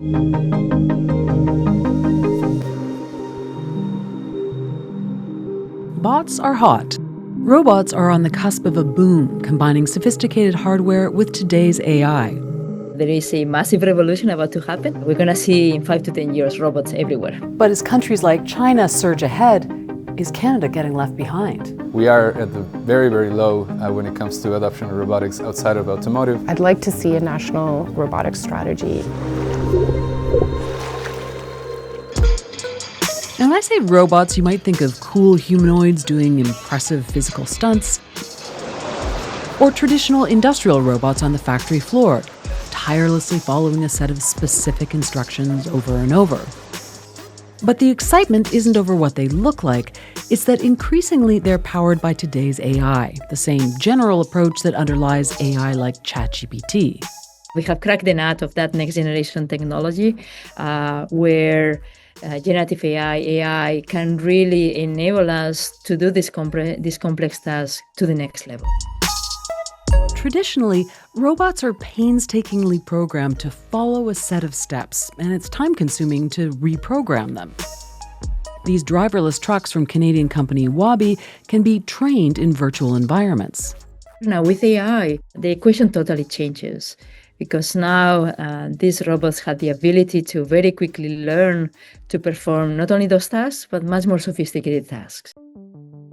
Bots are hot. Robots are on the cusp of a boom, combining sophisticated hardware with today's AI. There is a massive revolution about to happen. We're going to see in 5 to 10 years robots everywhere. But as countries like China surge ahead, is Canada getting left behind? We are at the very, very low when it comes to adoption of robotics outside of automotive. I'd like to see a national robotics strategy. Now, when I say robots, you might think of cool humanoids doing impressive physical stunts, or traditional industrial robots on the factory floor, tirelessly following a set of specific instructions over and over. But the excitement isn't over what they look like, it's that increasingly they're powered by today's AI, the same general approach that underlies AI like ChatGPT. We have cracked the nut of that next generation technology where generative AI can really enable us to do this complex task to the next level. Traditionally, robots are painstakingly programmed to follow a set of steps, and it's time-consuming to reprogram them. These driverless trucks from Canadian company Wabi can be trained in virtual environments. Now, with AI, the equation totally changes because now these robots have the ability to very quickly learn to perform not only those tasks, but much more sophisticated tasks.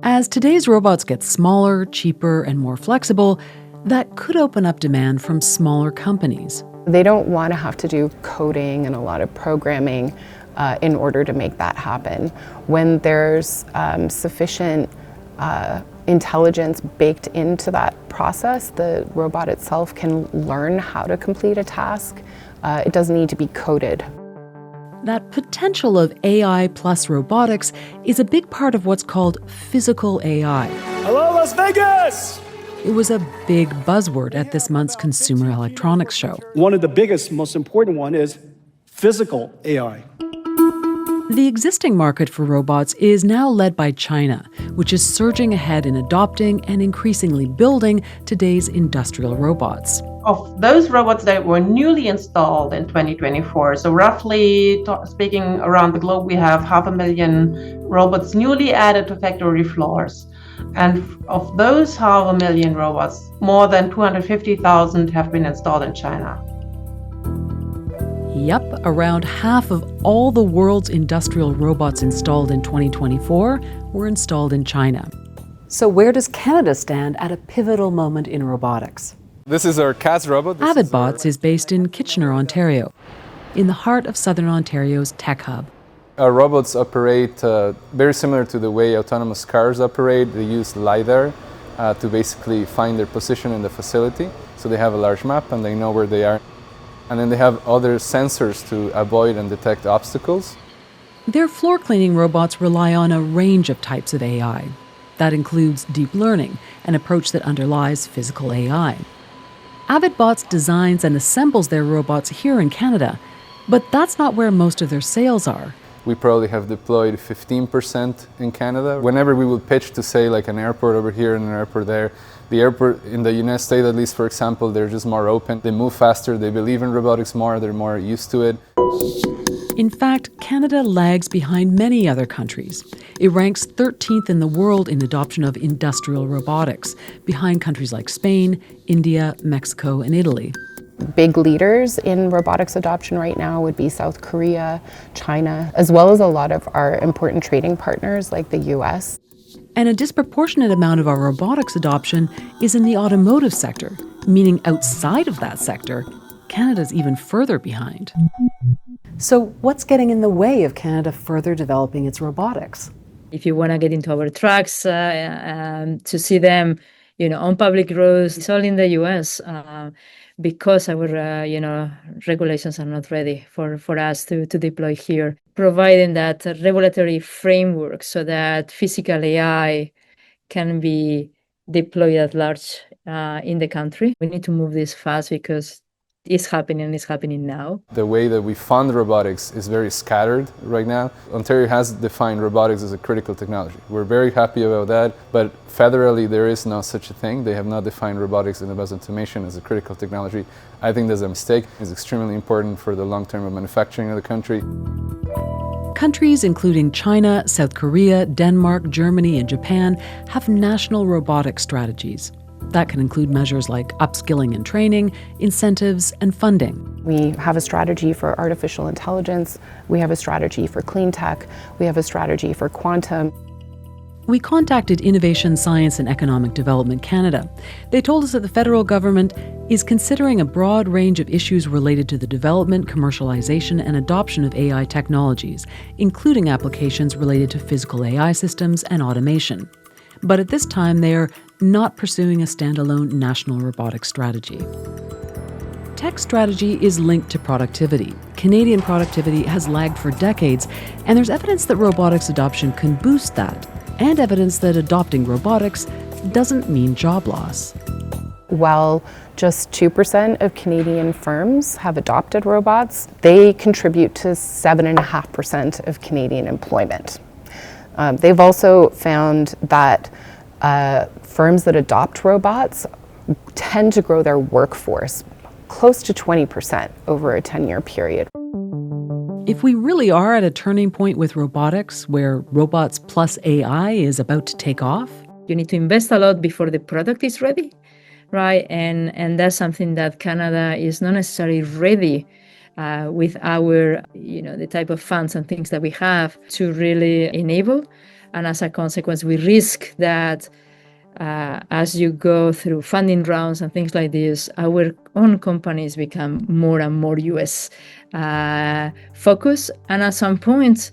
As today's robots get smaller, cheaper, and more flexible, that could open up demand from smaller companies. They don't want to have to do coding and a lot of programming in order to make that happen. When there's sufficient intelligence baked into that process, the robot itself can learn how to complete a task. It doesn't need to be coded. That potential of AI plus robotics is a big part of what's called physical AI. Hello, Las Vegas! It was a big buzzword at this month's Consumer Electronics Show. One of the biggest, most important one is physical AI. The existing market for robots is now led by China, which is surging ahead in adopting and increasingly building today's industrial robots. Of those robots that were newly installed in 2024, so roughly speaking around the globe, we have 500,000 robots newly added to factory floors. And of those 500,000 robots, more than 250,000 have been installed in China. Yep, around half of all the world's industrial robots installed in 2024 were installed in China. So where does Canada stand at a pivotal moment in robotics? This is our cusp robot. Avidbots is based in Kitchener, Ontario, in the heart of Southern Ontario's tech hub. Our robots operate very similar to the way autonomous cars operate. They use LiDAR to basically find their position in the facility. So they have a large map and they know where they are. And then they have other sensors to avoid and detect obstacles. Their floor cleaning robots rely on a range of types of AI. That includes deep learning, an approach that underlies physical AI. Avidbots designs and assembles their robots here in Canada, but that's not where most of their sales are. We probably have deployed 15% in Canada. Whenever we would pitch to say like an airport over here and an airport there, the airport in the United States, at least for example, they're just more open. They move faster, they believe in robotics more, they're more used to it. In fact, Canada lags behind many other countries. It ranks 13th in the world in adoption of industrial robotics, behind countries like Spain, India, Mexico, and Italy. Big leaders in robotics adoption right now would be South Korea, China, as well as a lot of our important trading partners like the US. And a disproportionate amount of our robotics adoption is in the automotive sector, meaning outside of that sector, Canada's even further behind. So what's getting in the way of Canada further developing its robotics? If you want to get into our trucks to see them, on public roads, it's all in the US. Because our regulations are not ready for us to deploy here, providing that regulatory framework so that physical AI can be deployed at large in the country. We need to move this fast because is happening now. The way that we fund robotics is very scattered right now. Ontario has defined robotics as a critical technology. We're very happy about that, but federally there is no such a thing. They have not defined robotics and advanced automation as a critical technology. I think that's a mistake. It's extremely important for the long term of manufacturing of the country. Countries including China, South Korea, Denmark, Germany, and Japan have national robotics strategies. That can include measures like upskilling and training, incentives, and funding. We have a strategy for artificial intelligence. We have a strategy for clean tech. We have a strategy for quantum. We contacted Innovation, Science and Economic Development Canada. They told us that the federal government is considering a broad range of issues related to the development, commercialization and adoption of AI technologies, including applications related to physical AI systems and automation. But at this time, they are not pursuing a standalone national robotics strategy. Tech strategy is linked to productivity. Canadian productivity has lagged for decades, and there's evidence that robotics adoption can boost that, and evidence that adopting robotics doesn't mean job loss. While just 2% of Canadian firms have adopted robots, they contribute to 7.5% of Canadian employment. They've also found that firms that adopt robots tend to grow their workforce close to 20% over a 10-year period. If we really are at a turning point with robotics, where robots plus AI is about to take off, you need to invest a lot before the product is ready, right? And that's something that Canada is not necessarily ready with our, the type of funds and things that we have to really enable. And as a consequence, we risk that as you go through funding rounds and things like this, our own companies become more and more US focused. And at some point,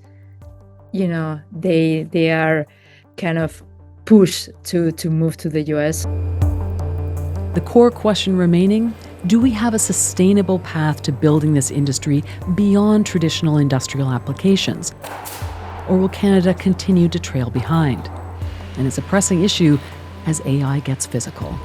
they are kind of pushed to move to the US. The core question remaining, do we have a sustainable path to building this industry beyond traditional industrial applications? Or will Canada continue to trail behind? And it's a pressing issue as AI gets physical.